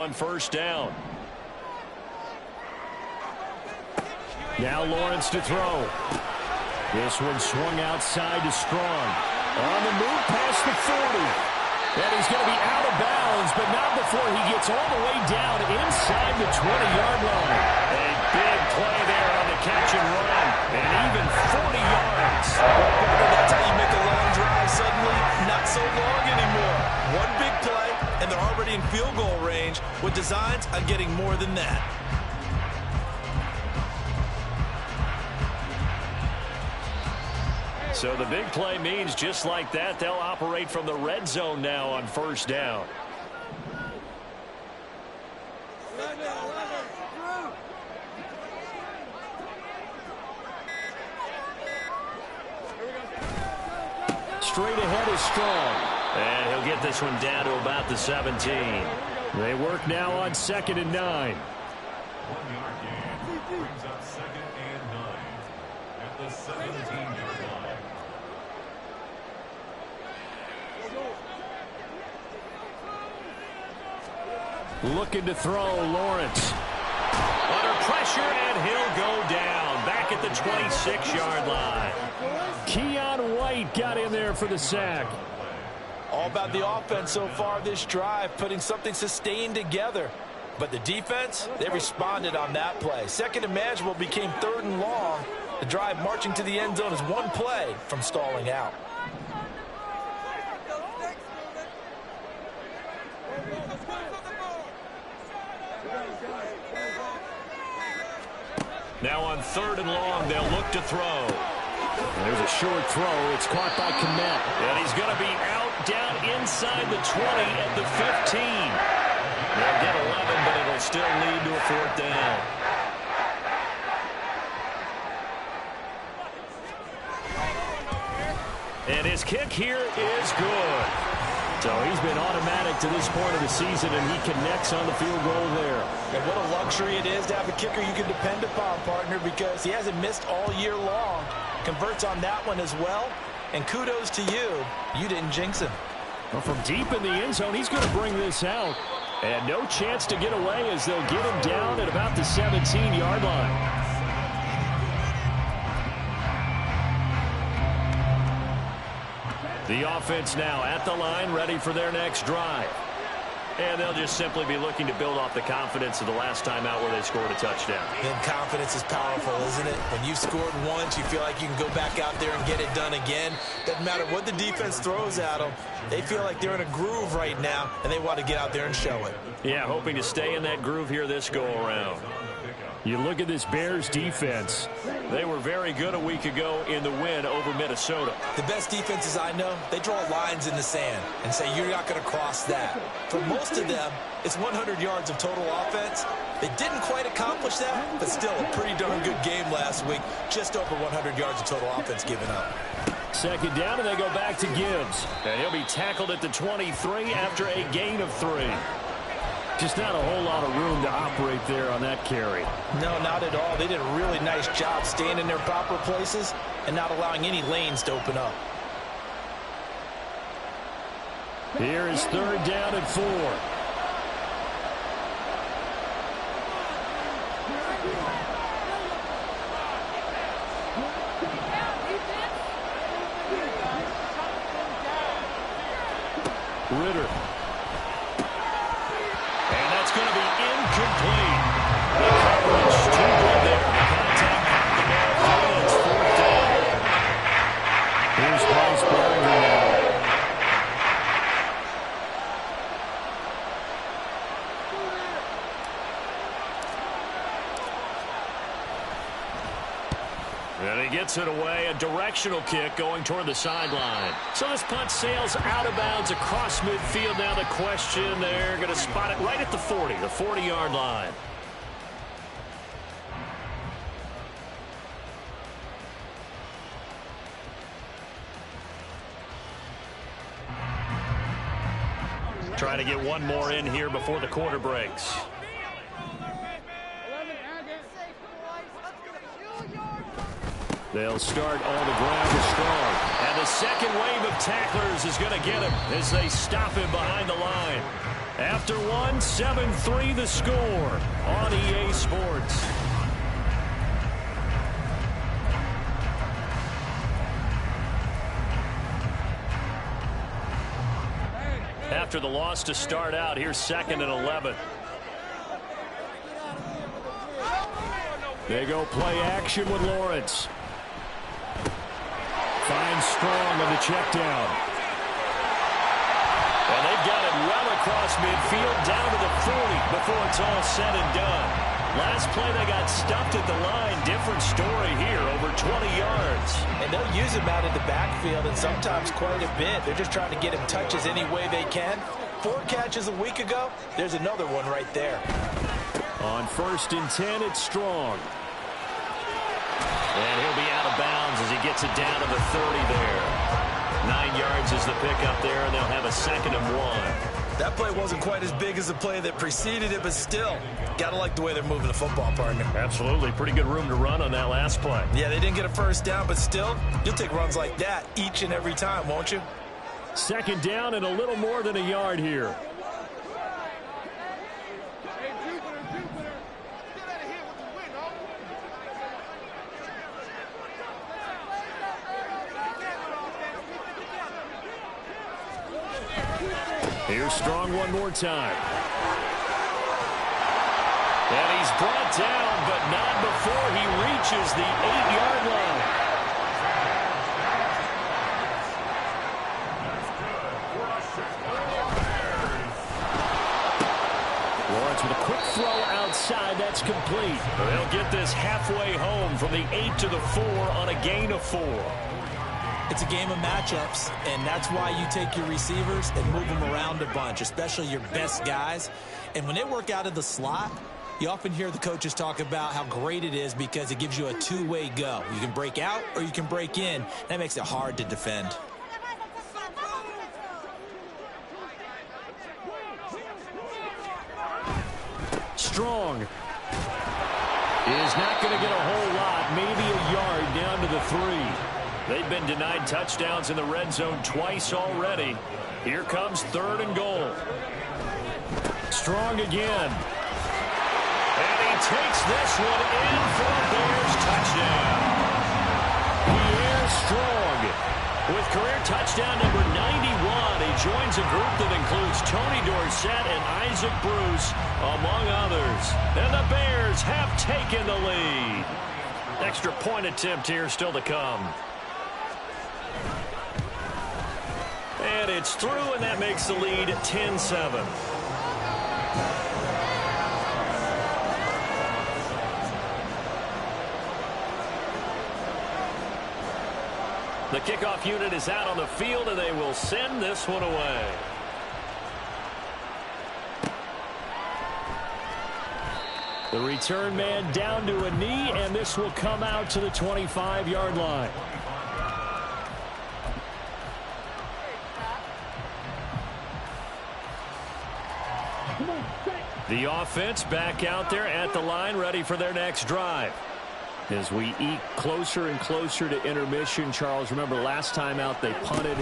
On first down. Now Lawrence to throw. This one swung outside to Strong. On the move past the 40. And he's going to be out of bounds, but not before he gets all the way down inside the 20-yard line. A big play there on the catch and run. And even 40 yards. That's how you make a long drive suddenly not so long anymore. One big play, and they're already in field goal range with designs on getting more than that. So the big play means just like that, they'll operate from the red zone now on first down. Straight ahead is Strong. And he'll get this one down to about the 17. They work now on 2nd and 9. 1 yard gain brings up 2nd and 9 at the 17-yard line. Looking to throw, Lawrence. Under pressure, and he'll go down. Back at the 26-yard line. Keon White got in there for the sack. All about the offense so far this drive, putting something sustained together. But the defense, they responded on that play. Second and manageable became 3rd and long. The drive marching to the end zone is one play from stalling out. Now on 3rd and long, they'll look to throw. There's a short throw. It's caught by Kmet. And he's going to be out down inside the 20 at the 15. They'll get 11, but it'll still lead to a 4th down. And his kick here is good. So he's been automatic to this point of the season, and he connects on the field goal there. And what a luxury it is to have a kicker you can depend upon, partner, because he hasn't missed all year long. Converts on that one as well. And kudos to you. You didn't jinx him. Well, from deep in the end zone, he's going to bring this out. And no chance to get away as they'll get him down at about the 17-yard line. The offense now at the line, ready for their next drive. And they'll just simply be looking to build off the confidence of the last time out where they scored a touchdown. And confidence is powerful, isn't it? When you've scored once, you feel like you can go back out there and get it done again. Doesn't matter what the defense throws at them. They feel like they're in a groove right now, and they want to get out there and show it. Yeah, hoping to stay in that groove here this go-around. You look at this Bears defense. They were very good a week ago in the win over Minnesota. The best defenses I know, they draw lines in the sand and say you're not going to cross that. For most of them, it's 100 yards of total offense. They didn't quite accomplish that, but still a pretty darn good game last week. Just over 100 yards of total offense given up. 2nd down, and they go back to Gibbs. And he'll be tackled at the 23 after a gain of 3. Just not a whole lot of room to operate there on that carry. No, not at all. They did a really nice job staying in their proper places and not allowing any lanes to open up. Here is 3rd down and 4. Ritter. And that's going to be incomplete. The coverage too good there. The contact knocked the ball free. It's 4th down. Here's Bryce Berger now. And he gets it away, a directional kick going toward the sideline. So this punt sails out of bounds across midfield. Now the question, they're going to spot it right at the 40, the 40-yard line. Trying to get one more in here before the quarter breaks. They'll start on the ground with Strong. And the second wave of tacklers is going to get him as they stop him behind the line. After one, 7-3 the score on EA Sports. After the loss to start out, here's 2nd and 11. They go play action with Lawrence. Finds Strong on the check down. And they've got it well across midfield down to the 40 before it's all said and done. Last play they got stuffed at the line. Different story here, over 20 yards. And they'll use him out in the backfield, and sometimes quite a bit. They're just trying to get him touches any way they can. 4 catches a week ago. There's another one right there. On 1st and 10, it's Strong. And he'll be out of bounds as he gets it down to the 30 there. 9 yards is the pickup there, and they'll have a 2nd and 1. That play wasn't quite as big as the play that preceded it, but still, got to like the way they're moving the football, partner. Absolutely. Pretty good room to run on that last play. Yeah, they didn't get a first down, but still, you'll take runs like that each and every time, won't you? 2nd down and a little more than a yard here. Here's Strong one more time. And he's brought down, but not before he reaches the 8-yard line. Lawrence with a quick throw outside. That's complete. They'll get this halfway home from the 8 to the 4 on a gain of 4. It's a game of matchups, and that's why you take your receivers and move them around a bunch, especially your best guys. And when they work out of the slot, you often hear the coaches talk about how great it is because it gives you a two-way go. You can break out or you can break in. That makes it hard to defend. Strong is not going to get a whole lot, maybe a yard down to the 3. They've been denied touchdowns in the red zone twice already. Here comes 3rd and goal. Strong again. And he takes this one in for a Bears touchdown. Pierre Strong with career touchdown number 91. He joins a group that includes Tony Dorsett and Isaac Bruce, among others. And the Bears have taken the lead. Extra point attempt here still to come. And it's through, and that makes the lead 10-7. The kickoff unit is out on the field, and they will send this one away. The return man down to a knee, and this will come out to the 25-yard line. The offense back out there at the line, ready for their next drive. As we eke closer and closer to intermission, Charles, remember last time out they punted.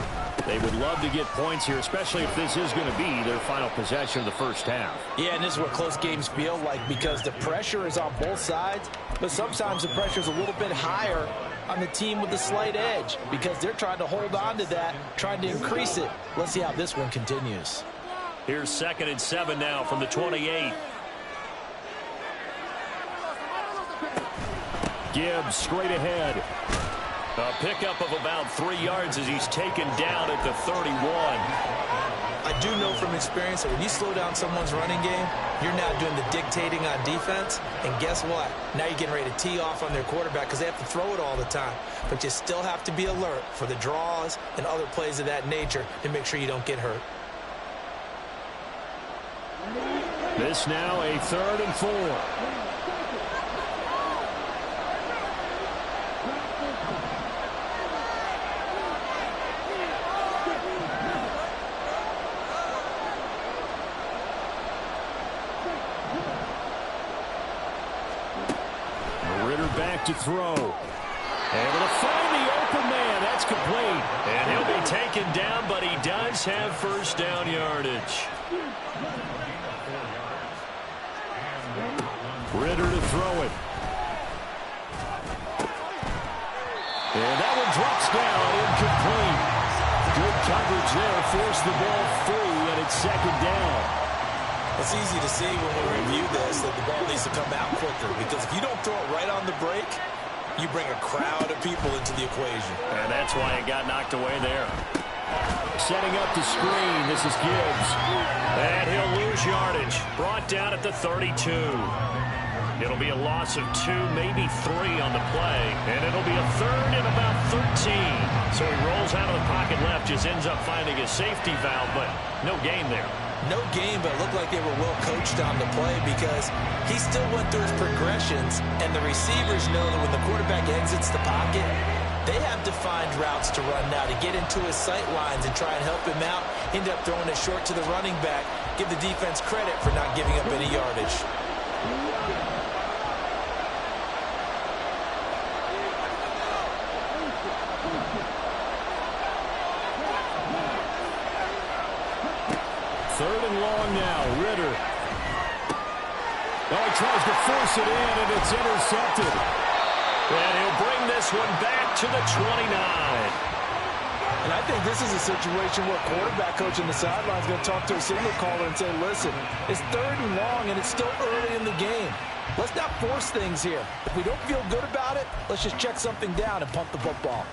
They would love to get points here, especially if this is going to be their final possession of the first half. Yeah, and this is what close games feel like because the pressure is on both sides, but sometimes the pressure is a little bit higher on the team with the slight edge because they're trying to hold on to that, trying to increase it. Let's see how this one continues. Here's 2nd and 7 now from the 28. Gibbs straight ahead. A pickup of about 3 yards as he's taken down at the 31. I do know from experience that when you slow down someone's running game, you're now doing the dictating on defense. And guess what? Now you're getting ready to tee off on their quarterback because they have to throw it all the time. But you still have to be alert for the draws and other plays of that nature to make sure you don't get hurt. This now a 3rd and 4. Ritter back to throw. Able to find the open man. That's complete. And he'll be taken down, but he does have first down yardage. Ritter to throw it. And that one drops down, incomplete. Good coverage there, forced the ball free, and it's second down. It's easy to see when we review this that the ball needs to come out quicker, because if you don't throw it right on the break, you bring a crowd of people into the equation. And that's why it got knocked away there. Setting up the screen, this is Gibbs. And he'll lose yardage. Brought down at the 32. It'll be a loss of 2, maybe 3 on the play. And it'll be a third and about 13. So he rolls out of the pocket left, just ends up finding a safety valve, but no gain there. No game, but it looked like they were well coached on the play because he still went through his progressions, and the receivers know that when the quarterback exits the pocket, they have defined routes to run now to get into his sight lines and try and help him out. End up throwing it short to the running back. Give the defense credit for not giving up any yardage. Third and long now, Ritter. Oh, he tries to force it in, and it's intercepted. And he'll bring this one back to the 29. And I think this is a situation where quarterback coach on the sideline is going to talk to a signal caller and say, listen, it's third and long, and it's still early in the game. Let's not force things here. If we don't feel good about it, let's just check something down and punt the football.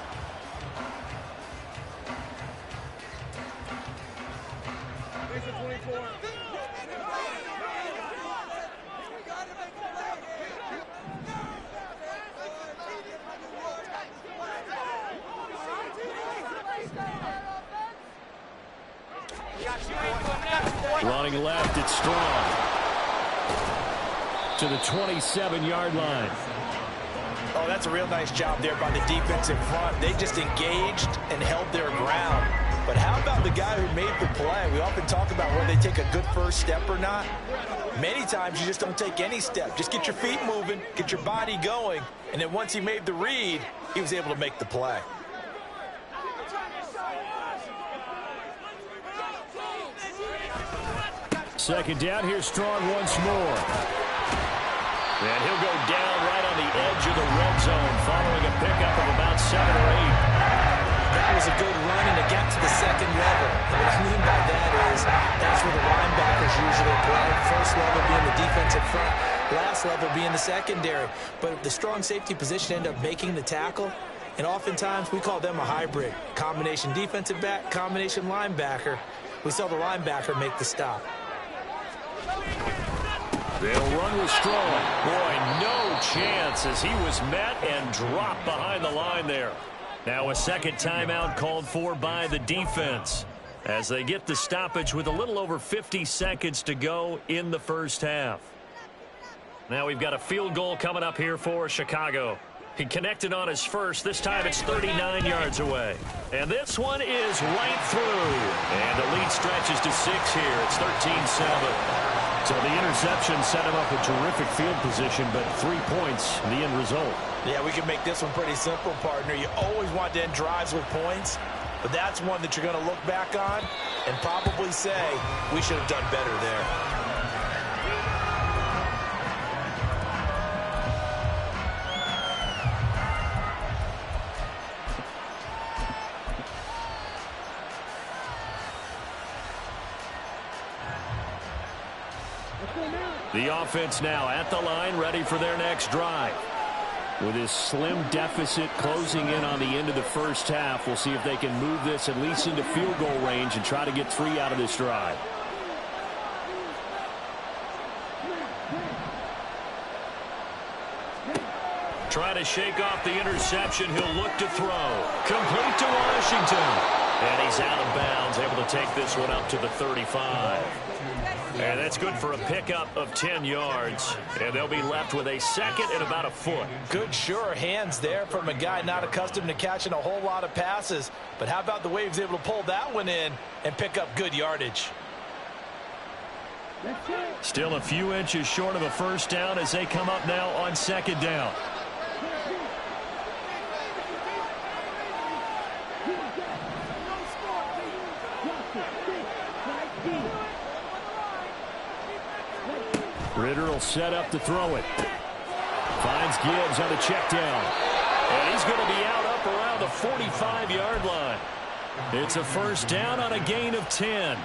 Running left, it's Strong. To the 27-yard line. Oh, that's a real nice job there by the defense in front. They just engaged and held their ground. But how about the guy who made the play? We often talk about whether they take a good first step or not. Many times you just don't take any step. Just get your feet moving, get your body going, and then once he made the read, he was able to make the play. Second down, here's Strong once more. And he'll go down right on the edge of the red zone following a pickup of about 7 or 8. That was a good run, and it got to the second level. And what I mean by that is that's where the linebackers usually play. First level being the defensive front, last level being the secondary. But the strong safety position ended up making the tackle, and oftentimes we call them a hybrid. Combination defensive back, combination linebacker. We saw the linebacker make the stop. They'll run with Strong. Boy, no chance as he was met and dropped behind the line there. Now a second timeout called for by the defense as they get the stoppage with a little over 50 seconds to go in the first half. Now we've got a field goal coming up here for Chicago. He connected on his first. This time it's 39 yards away. And this one is right through. And the lead stretches to 6 here. It's 13-7. So the interception set him up a terrific field position, but 3 points, the end result. Yeah, we can make this one pretty simple, partner. You always want to end drives with points, but that's one that you're going to look back on and probably say, we should have done better there. The offense now at the line, ready for their next drive. With his slim deficit closing in on the end of the first half, we'll see if they can move this at least into field goal range and try to get 3 out of this drive. Trying to shake off the interception. He'll look to throw. Complete to Washington. And he's out of bounds, able to take this one up to the 35. And that's good for a pickup of 10 yards. And they'll be left with a second and about a foot. Good, sure hands there from a guy not accustomed to catching a whole lot of passes. But how about the way he was able to pull that one in and pick up good yardage? Still a few inches short of a first down as they come up now on second down. Ritter will set up to throw it. Finds Gibbs on the check down. And he's going to be out up around the 45-yard line. It's a first down on a gain of 10.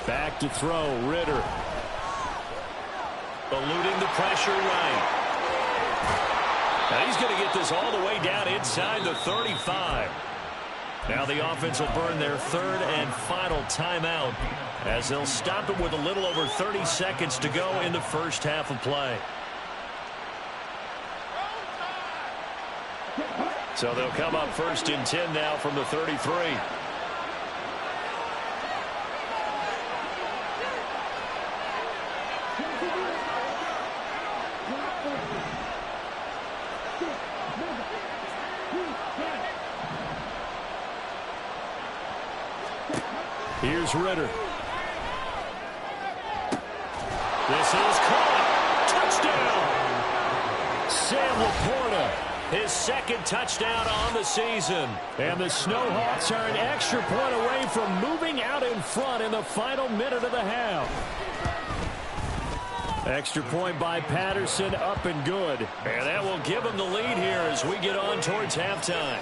Back to throw, Ritter. Eluding the pressure right. Now he's going to get this all the way down inside the 35. Now the offense will burn their third and final timeout as they'll stop it with a little over 30 seconds to go in the first half of play. So they'll come up first and 10 now from the 33. Here's Ritter. This is caught. Touchdown. Sam Laporta, his second touchdown on the season. And the Snowhawks are an extra point away from moving out in front in the final minute of the half. Extra point by Patterson, up and good. And that will give them the lead here as we get on towards halftime.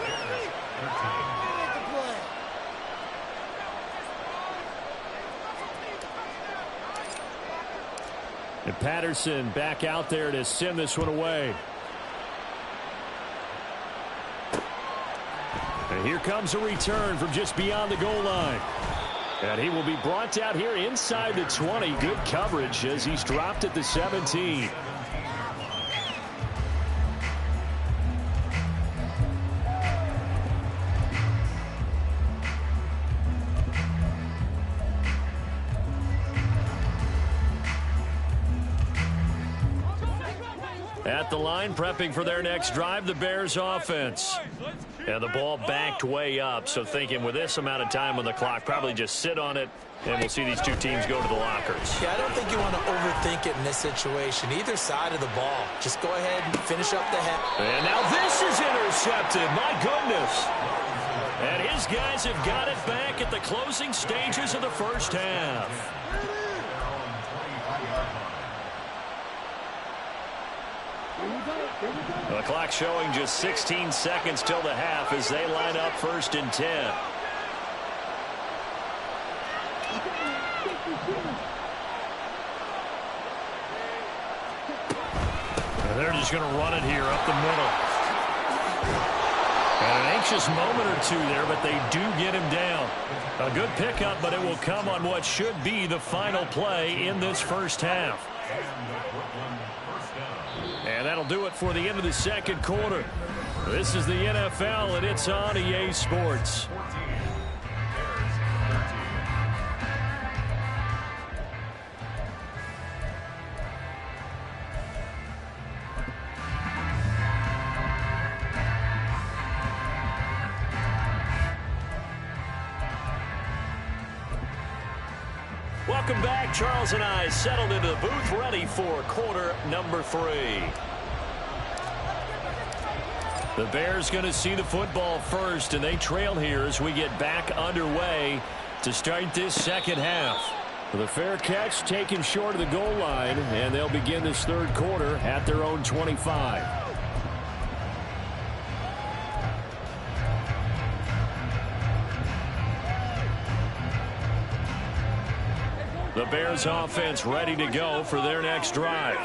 And Patterson back out there to send this one away. And here comes a return from just beyond the goal line. And he will be brought down here inside the 20. Good coverage as he's dropped at the 17. At the line, prepping for their next drive, the Bears offense. And the ball backed way up, so thinking with this amount of time on the clock, probably just sit on it, and we'll see these two teams go to the lockers. Yeah, I don't think you want to overthink it in this situation. Either side of the ball. Just go ahead and finish up the half. And now this is intercepted. My goodness. And his guys have got it back at the closing stages of the first half. The clock showing just 16 seconds till the half as they line up first and 10. And they're just going to run it here up the middle. And an anxious moment or two there, but they do get him down. A good pickup, but it will come on what should be the final play in this first half. And that'll do it for the end of the second quarter. This is the NFL, and it's on EA Sports. Welcome back. Charles and I settled into the booth, ready for quarter number 3. The Bears going to see the football first, and they trail here as we get back underway to start this second half. The fair catch taken short of the goal line, and they'll begin this third quarter at their own 25. The Bears offense ready to go for their next drive.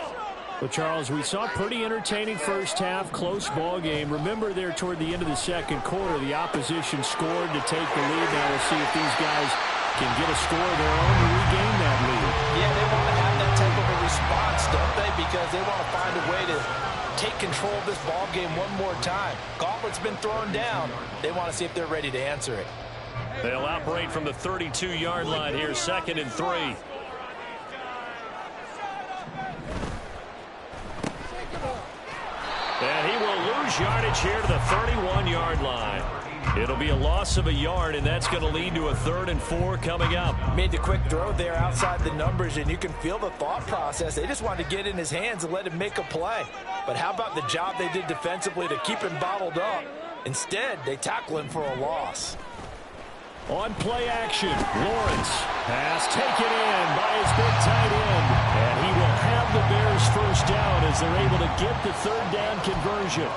Well, Charles, we saw a pretty entertaining first half, close ball game. Remember there toward the end of the second quarter, the opposition scored to take the lead. Now we'll see if these guys can get a score of their own to regain that lead. Yeah, they want to have that type of a response, don't they? Because they want to find a way to take control of this ball game one more time. Gauntlet's been thrown down. They want to see if they're ready to answer it. They'll operate from the 32-yard line here, 2nd and 3. And he will lose yardage here to the 31-yard line. It'll be a loss of a yard, and that's going to lead to a 3rd and 4 coming up. Made the quick throw there outside the numbers, and you can feel the thought process. They just wanted to get in his hands and let him make a play. But how about the job they did defensively to keep him bottled up? Instead, they tackle him for a loss. On play action, Lawrence. Pass taken in by his big tight end. And he will have the Bears first down as they're able to get the 3rd down conversion.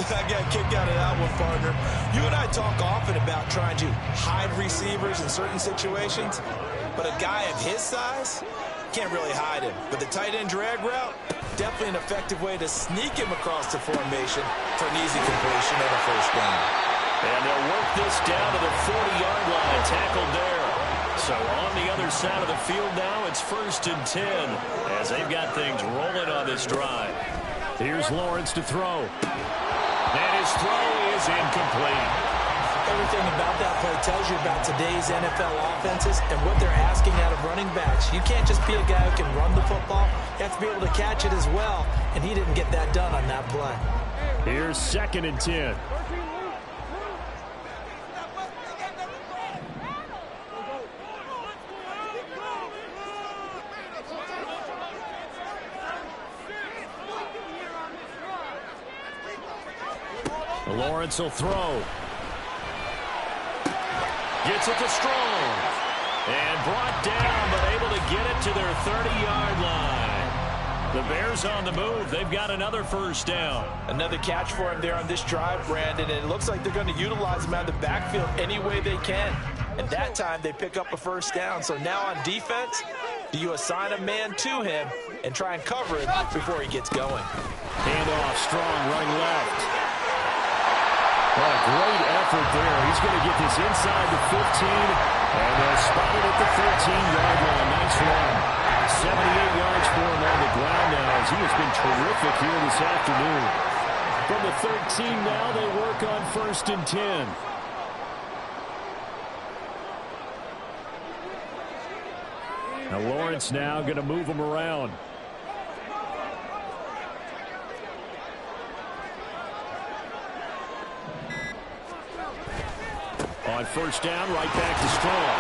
I got kicked out of that one, partner. You and I talk often about trying to hide receivers in certain situations, but a guy of his size can't really hide him. But the tight end drag route, definitely an effective way to sneak him across the formation for an easy completion and a first down. And they'll work this down to the 40-yard line, tackled there. So on the other side of the field now, it's 1st and 10 as they've got things rolling on this drive. Here's Lawrence to throw. And his throw is incomplete. Everything about that play tells you about today's NFL offenses and what they're asking out of running backs. You can't just be a guy who can run the football. You have to be able to catch it as well, and he didn't get that done on that play. Here's 2nd and 10. Lawrence will throw. Gets it to Strong. And brought down, but able to get it to their 30-yard line. The Bears on the move. They've got another first down. Another catch for him there on this drive, Brandon, and it looks like they're going to utilize him out of the backfield any way they can. And that time they pick up a first down. So now on defense, do you assign a man to him and try and cover it before he gets going? Handoff, Strong running left. What a great effort there. He's going to get this inside the 15, and they'll spot it at the 13-yard line. Nice run. 78 yards for him on the ground now, as he has been terrific here this afternoon. From the 13 now, they work on 1st and 10. Now Lawrence now going to move him around. On first down, right back to Strong.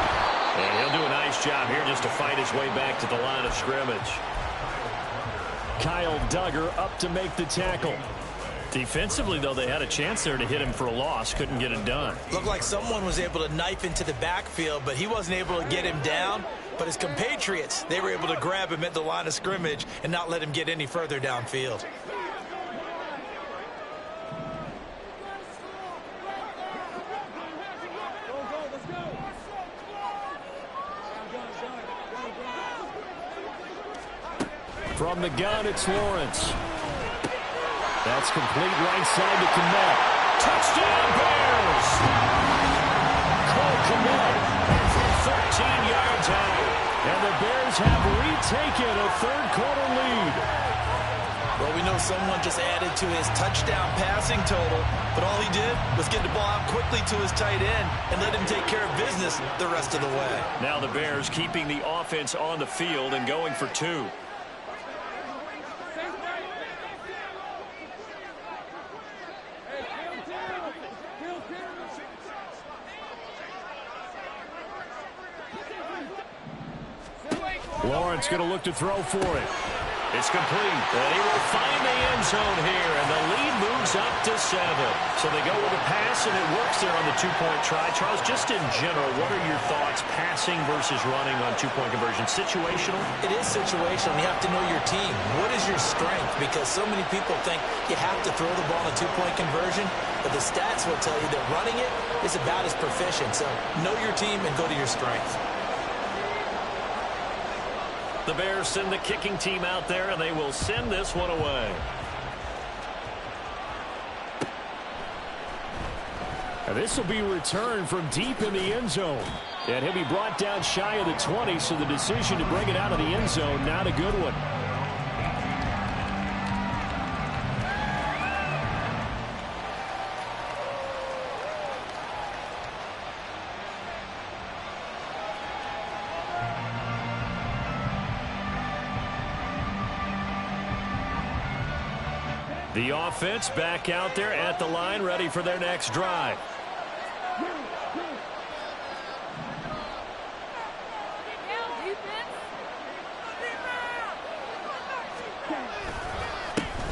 And he'll do a nice job here just to fight his way back to the line of scrimmage. Kyle Duggar up to make the tackle. Defensively, though, they had a chance there to hit him for a loss. Couldn't get it done. Looked like someone was able to knife into the backfield, but he wasn't able to get him down. But his compatriots, they were able to grab him at the line of scrimmage and not let him get any further downfield. From the gun, it's Lawrence. That's complete right side to Kmet. Touchdown, Bears! Cole Kmet from 13 yards out. And the Bears have retaken a third-quarter lead. Well, we know someone just added to his touchdown passing total, but all he did was get the ball out quickly to his tight end and let him take care of business the rest of the way. Now the Bears keeping the offense on the field and going for 2. Lawrence going to look to throw for it. It's complete. And he will find the end zone here, and the lead moves up to 7. So they go with a pass, and it works there on the two-point try. Charles, just in general, what are your thoughts passing versus running on two-point conversion? Situational? It is situational. You have to know your team. What is your strength? Because so many people think you have to throw the ball in a two-point conversion, but the stats will tell you that running it is about as proficient. So know your team and go to your strength. The Bears send the kicking team out there, and they will send this one away. And this will be returned from deep in the end zone. And he'll be brought down shy of the 20, so the decision to bring it out of the end zone, not a good one. The offense back out there at the line, ready for their next drive.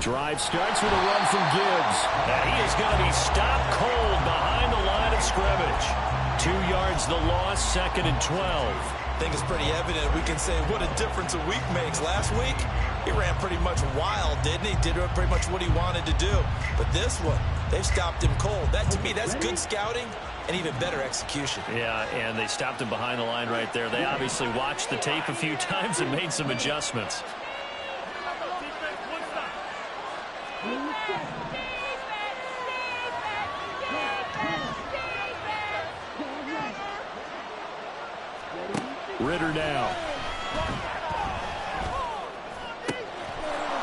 Drive starts with a run from Gibbs. And he is going to be stopped cold behind the line of scrimmage. 2 yards the loss, 2nd and 12. I think it's pretty evident. We can say what a difference a week makes. Last week, he ran pretty much wild, didn't he? Did pretty much what he wanted to do. But this one, they've stopped him cold. That, to me, that's good scouting and even better execution. Yeah, and they stopped him behind the line right there. They obviously watched the tape a few times and made some adjustments. Ridder now.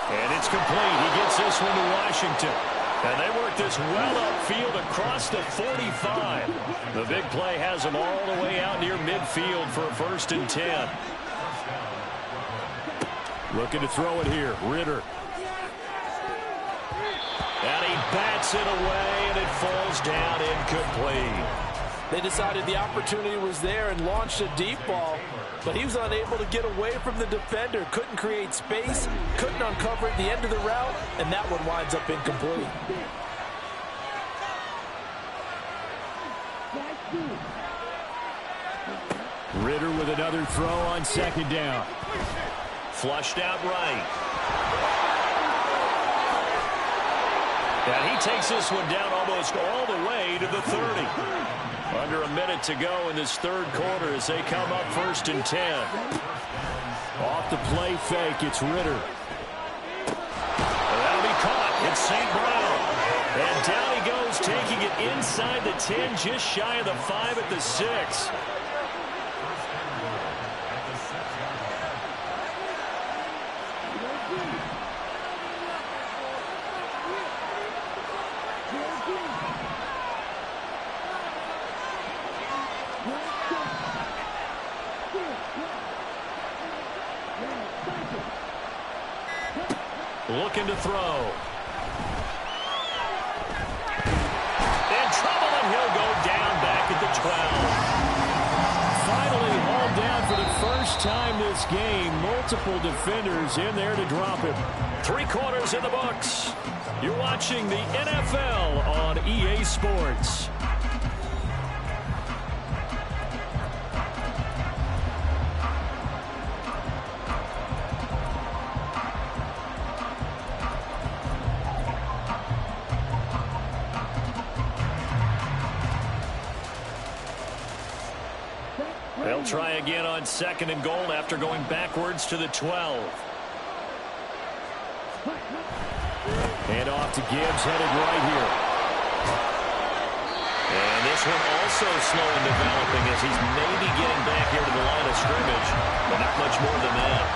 And it's complete. He gets this one to Washington. And they work this well upfield across the 45. The big play has them all the way out near midfield for a 1st and 10. Looking to throw it here. Ridder. And he bats it away, and it falls down incomplete. They decided the opportunity was there and launched a deep ball, but he was unable to get away from the defender. Couldn't create space, couldn't uncover at the end of the route, and that one winds up incomplete. Ridder with another throw on 2nd down. Flushed out right. And he takes this one down almost all the way to the 30. Under a minute to go in this 3rd quarter as they come up 1st and 10. Off the play fake, it's Ridder. And that'll be caught. It's St. Brown. And down he goes, taking it inside the 10, just shy of the 5 at the 6. Looking to throw. In trouble, and he'll go down back at the 12. Finally hauled down for the first time this game. Multiple defenders in there to drop him. 3 quarters in the books. You're watching the NFL on EA Sports. They'll try again on 2nd and goal after going backwards to the 12. Hand off to Gibbs, headed right here. And this one also slow in developing as he's maybe getting back here to the line of scrimmage, but not much more than that.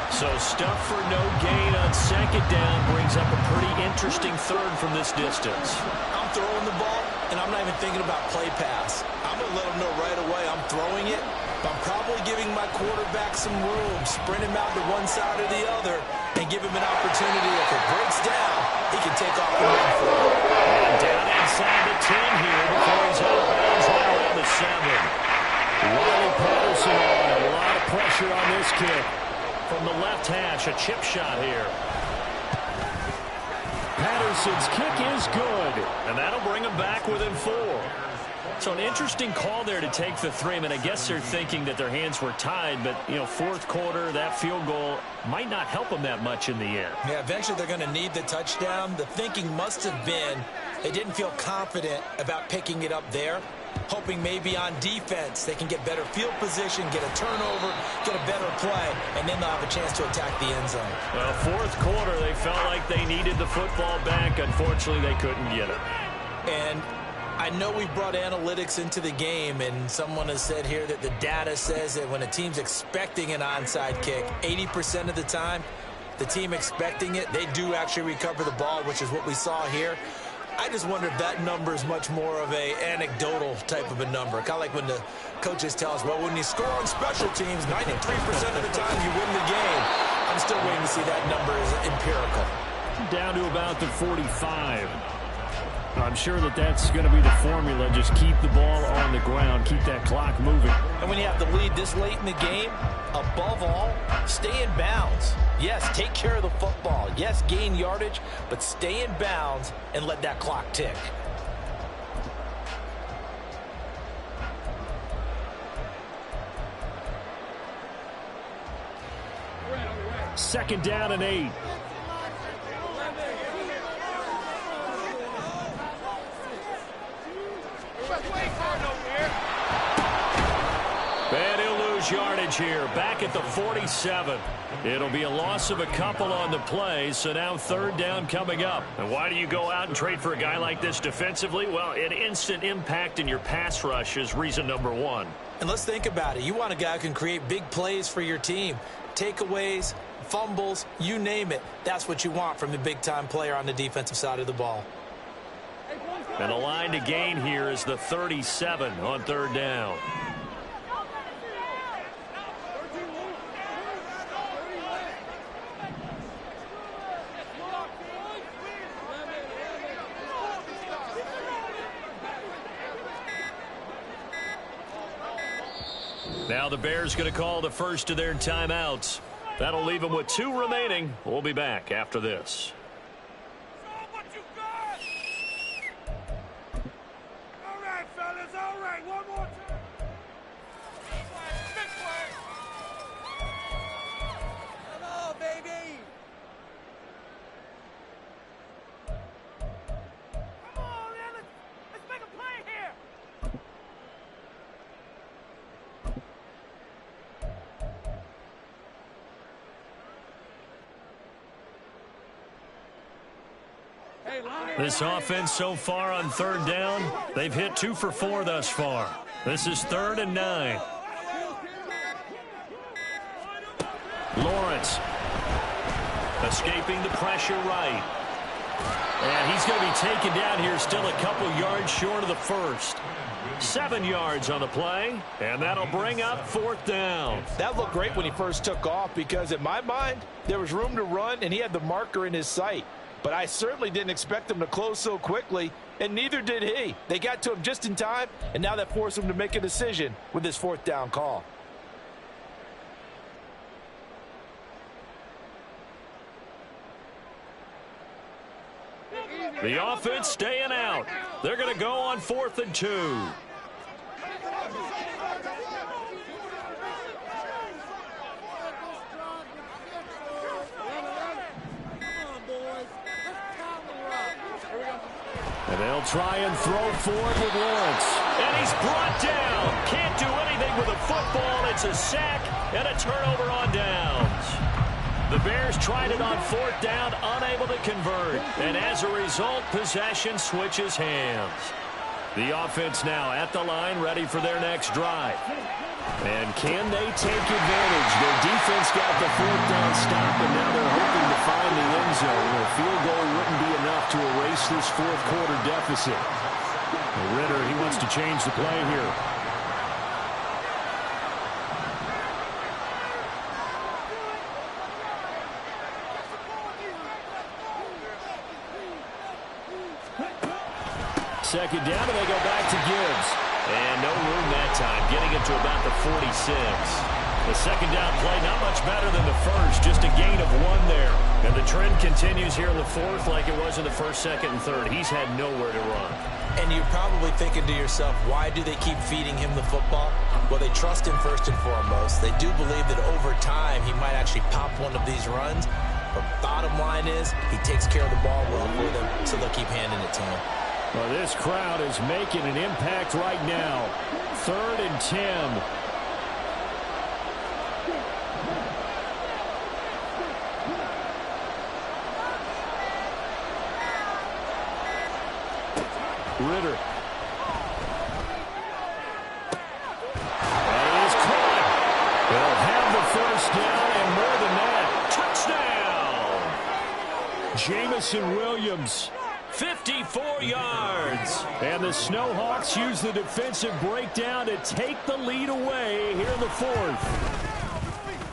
So stuff for no gain on 2nd down brings up a pretty interesting 3rd from this distance. I'm throwing the ball, and I'm not even thinking about play pass. I'm going to let him know right away I'm throwing it, but I'm probably giving my quarterback some room, sprint him out to one side or the other, and give him an opportunity. If it breaks down, he can take off and run for it. And down inside the 10 here before he's out of bounds right around the 7. Riley Patterson on, a lot of pressure on this kick. From the left hash, a chip shot here. Patterson's kick is good, and that'll bring him back within 4. So an interesting call there to take the 3. I mean, I guess they're thinking that their hands were tied, but, you know, 4th quarter, that field goal might not help them that much in the end. Yeah, eventually they're going to need the touchdown. The thinking must have been they didn't feel confident about picking it up there, hoping maybe on defense they can get better field position, get a turnover, get a better play, and then they'll have a chance to attack the end zone. Well, 4th quarter, they felt like they needed the football back. Unfortunately, they couldn't get it. And I know we brought analytics into the game, and someone has said here that the data says that when a team's expecting an onside kick, 80% of the time, the team expecting it, they do actually recover the ball, which is what we saw here. I just wonder if that number is much more of a anecdotal type of a number. Kind of like when the coaches tell us, well, when you score on special teams, 93% of the time you win the game. I'm still waiting to see that number is empirical. Down to about the 45. I'm sure that that's going to be the formula. Just keep the ball on the ground. Keep that clock moving. And when you have the lead this late in the game, above all, stay in bounds. Yes, take care of the football. Yes, gain yardage, but stay in bounds and let that clock tick. Second down and 8. And he'll lose yardage here. Back at the 47. It'll be a loss of a couple on the play, so now third down coming up. And why do you go out and trade for a guy like this defensively? Well, an instant impact in your pass rush is reason number one. And let's think about it. You want a guy who can create big plays for your team. Takeaways, fumbles, you name it. That's what you want from a big-time player on the defensive side of the ball. And the line to gain here is the 37 on third down. Now the Bears going to call the first of their timeouts. That'll leave them with 2 remaining. We'll be back after this. All right, fellas, all right. One more time. This way. Come on, baby. Come on, man. Let's make a play here. This offense so far on third down, they've hit 2 for 4 thus far. This is 3rd and 9. Lawrence escaping the pressure right. And he's going to be taken down here, still a couple yards short of the first. 7 yards on the play, and that'll bring up 4th down. That looked great when he first took off because, in my mind, there was room to run, and he had the marker in his sight. But I certainly didn't expect him to close so quickly, and neither did he. They got to him just in time, and now that forced him to make a decision with his 4th down call. The offense staying out. They're going to go on 4th and 2. And they'll try and throw forward with Lawrence. And he's brought down. Can't do anything with a football. It's a sack and a turnover on downs. The Bears tried it on 4th down, unable to convert. And as a result, possession switches hands. The offense now at the line, ready for their next drive. And can they take advantage? Their defense got the 4th down stop, and now they're hoping to find the end zone. A field goal wouldn't be enough to erase this 4th quarter deficit. Ritter, he wants to change the play here. Second down, and they go back to Gibbs. And no room that time, getting it to about the 46. The second down play, not much better than the first, just a gain of 1 there. And the trend continues here in the 4th like it was in the 1st, 2nd, and 3rd. He's had nowhere to run. And you're probably thinking to yourself, why do they keep feeding him the football? Well, they trust him first and foremost. They do believe that over time he might actually pop one of these runs. But bottom line is he takes care of the ball well for them, so they'll keep handing it to him. Well, this crowd is making an impact right now. 3rd and 10. Ritter. That is caught. They'll have the 1st down and more than that. Touchdown. Jamison Williams. 54 yards. And the Snowhawks use the defensive breakdown to take the lead away here in the 4th.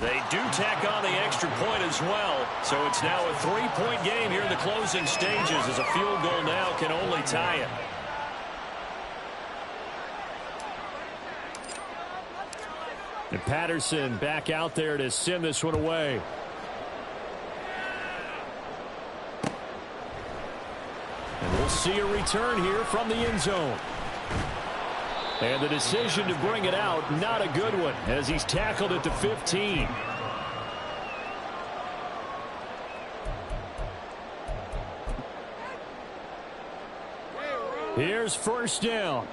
They do tack on the extra point as well. So it's now a 3-point game here in the closing stages as a field goal now can only tie it. And Patterson back out there to send this one away. And we'll see a return here from the end zone. And the decision to bring it out, not a good one, as he's tackled at the 15. Here's first down.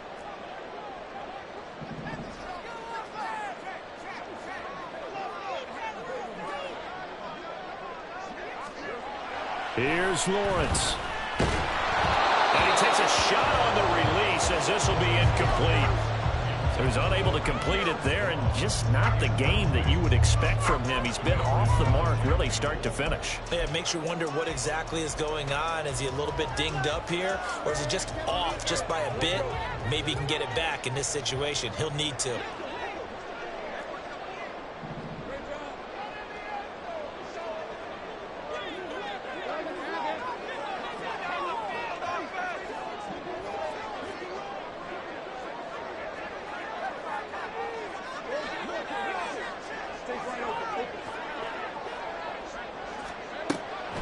Here's Lawrence. And he takes a shot on the release as this will be incomplete. So he's unable to complete it there, and just not the game that you would expect from him. He's been off the mark really start to finish. Yeah, it makes you wonder what exactly is going on. Is he a little bit dinged up here, or is he just off just by a bit? Maybe he can get it back in this situation. He'll need to.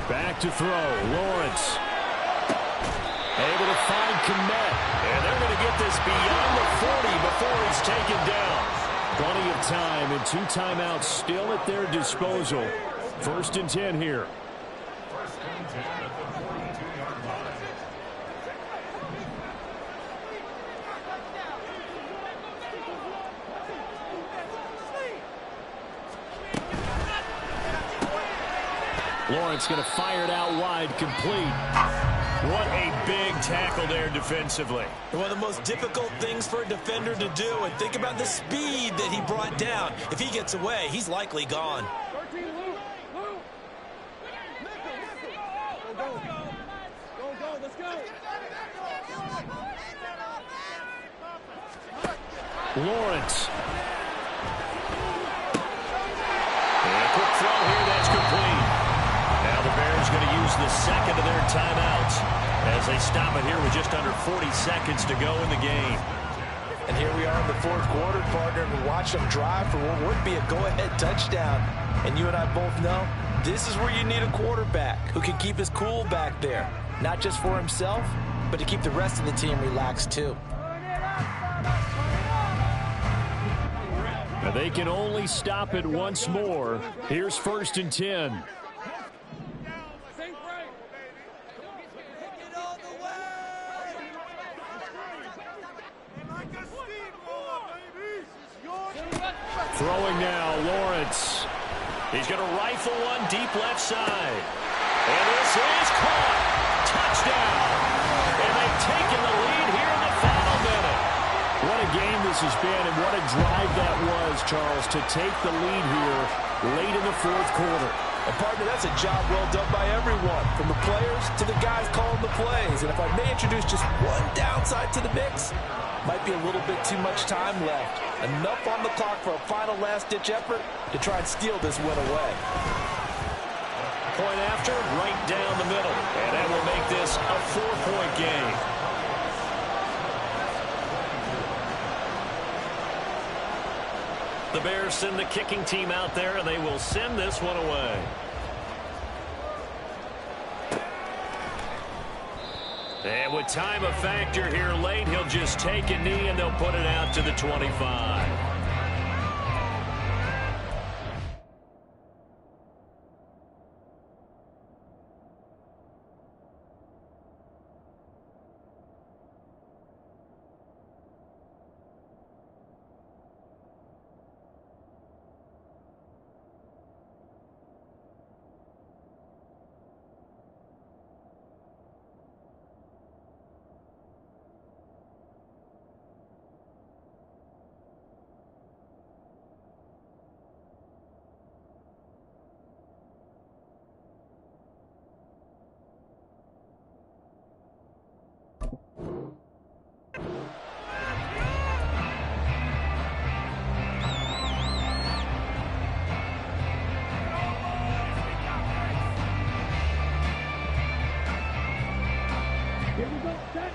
Back to throw. Lawrence. Able to find Kmet. And they're going to get this beyond the 40 before he's taken down. Plenty of time and 2 timeouts still at their disposal. 1st and 10 here. First and 10 at the 42-yard line. Lawrence going to fire it out wide, complete. What a big tackle there defensively. One of the most difficult things for a defender to do, and think about the speed that he brought down. If he gets away, he's likely gone. Lawrence. And a quick throw here, that's complete. Now the Bears going to use the second of their timeouts as they stop it here with just under 40 seconds to go in the game. And here we are in the 4th quarter, partner, and watch them drive for what would be a go-ahead touchdown. And you and I both know this is where you need a quarterback who can keep his cool back there. Not just for himself, but to keep the rest of the team relaxed too. Now they can only stop it once more. Here's 1st and 10. Throwing now, Lawrence. He's going to rifle one deep left side. And this is caught. Touchdown. And they've taken the lead here in the final minute. What a game this has been, and what a drive that was, Charles, to take the lead here late in the 4th quarter. And partner, that's a job well done by everyone, from the players to the guys calling the plays. And if I may introduce just one downside to the mix, might be a little bit too much time left. Enough on the clock for a final last-ditch effort to try and steal this win away. Point after, right down the middle. And that will make this a 4-point game. The Bears send the kicking team out there, and they will send this one away. And with time a factor here late, he'll just take a knee, and they'll put it out to the 25.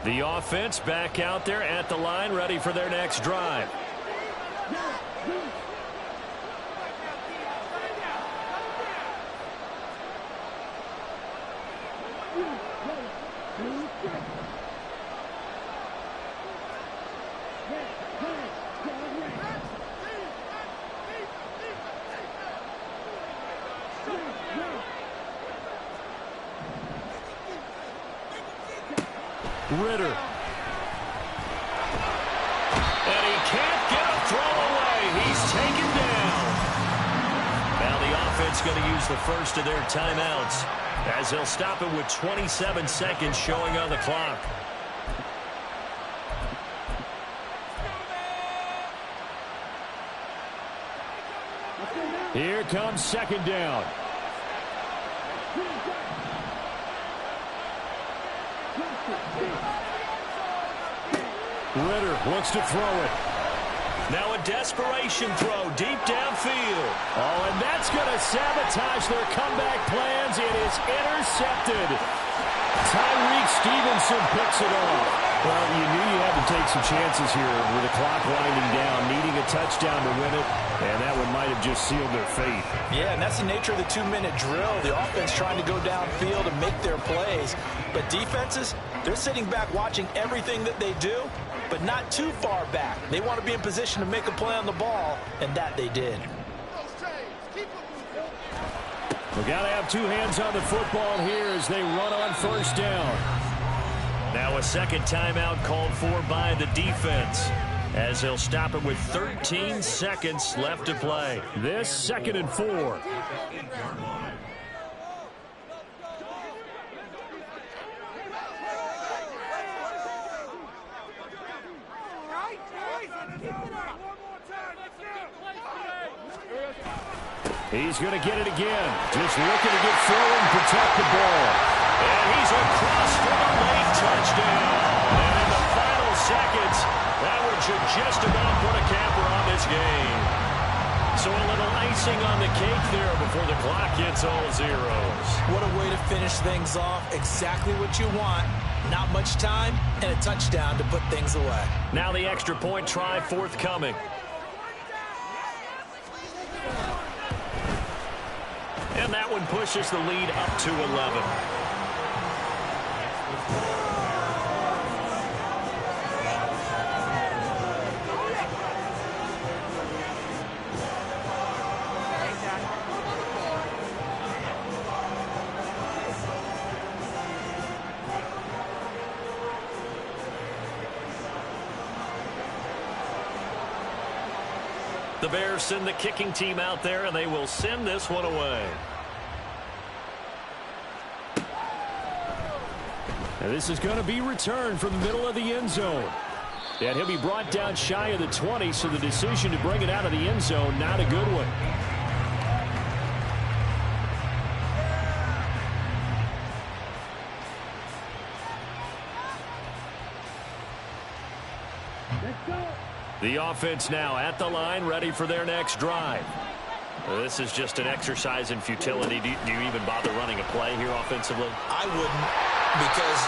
The offense back out there at the line, ready for their next drive. Ritter. And he can't get a throw away. He's taken down. Now the offense going to use the first of their timeouts as they'll stop it with 27 seconds showing on the clock. Here comes second down. Ritter looks to throw it. Now a desperation throw deep downfield. Oh, and that's going to sabotage their comeback plans. It is intercepted. Tyreek Stevenson picks it off. Well, you knew you had to take some chances here with the clock winding down, needing a touchdown to win it, and that one might have just sealed their fate. Yeah, and that's the nature of the 2-minute drill. The offense trying to go downfield and make their plays. But defenses, they're sitting back watching everything that they do, but not too far back. They want to be in position to make a play on the ball, and that they did. We've got to have two hands on the football here as they run on first down. Now a second timeout called for by the defense as they'll stop it with 13 seconds left to play. This 2nd and 4. He's going to get it again. Just looking to get forward and protect the ball. And he's across for a late touchdown. And in the final seconds, that one should just about put a capper on this game. So a little icing on the cake there before the clock hits all zeros. What a way to finish things off. Exactly what you want. Not much time and a touchdown to put things away. Now the extra point try forthcoming. And that one pushes the lead up to 11. The Bears send the kicking team out there, and they will send this one away. And this is going to be returned from the middle of the end zone. And he'll be brought down shy of the 20, so the decision to bring it out of the end zone, not a good one. The offense now at the line, ready for their next drive. This is just an exercise in futility. Do you even bother running a play here offensively? I wouldn't, because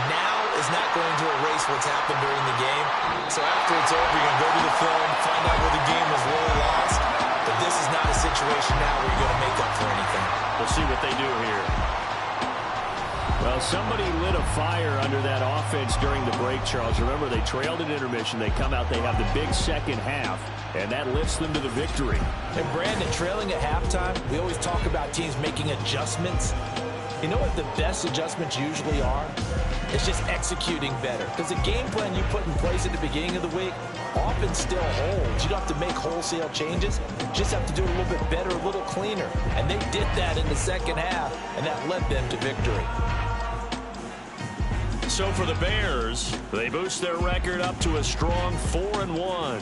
now is not going to erase what's happened during the game. So after it's over, you're going to go to the film, find out where the game was really lost. But this is not a situation now where you're going to make up for anything. We'll see what they do here. Well, somebody lit a fire under that offense during the break, Charles. Remember, they trailed at intermission. They come out, they have the big second half, and that lifts them to the victory. And Brandon, trailing at halftime, we always talk about teams making adjustments. You know what the best adjustments usually are? It's just executing better. Because the game plan you put in place at the beginning of the week often still holds. You don't have to make wholesale changes. You just have to do it a little bit better, a little cleaner. And they did that in the second half, and that led them to victory. So for the Bears, they boost their record up to a strong 4-1.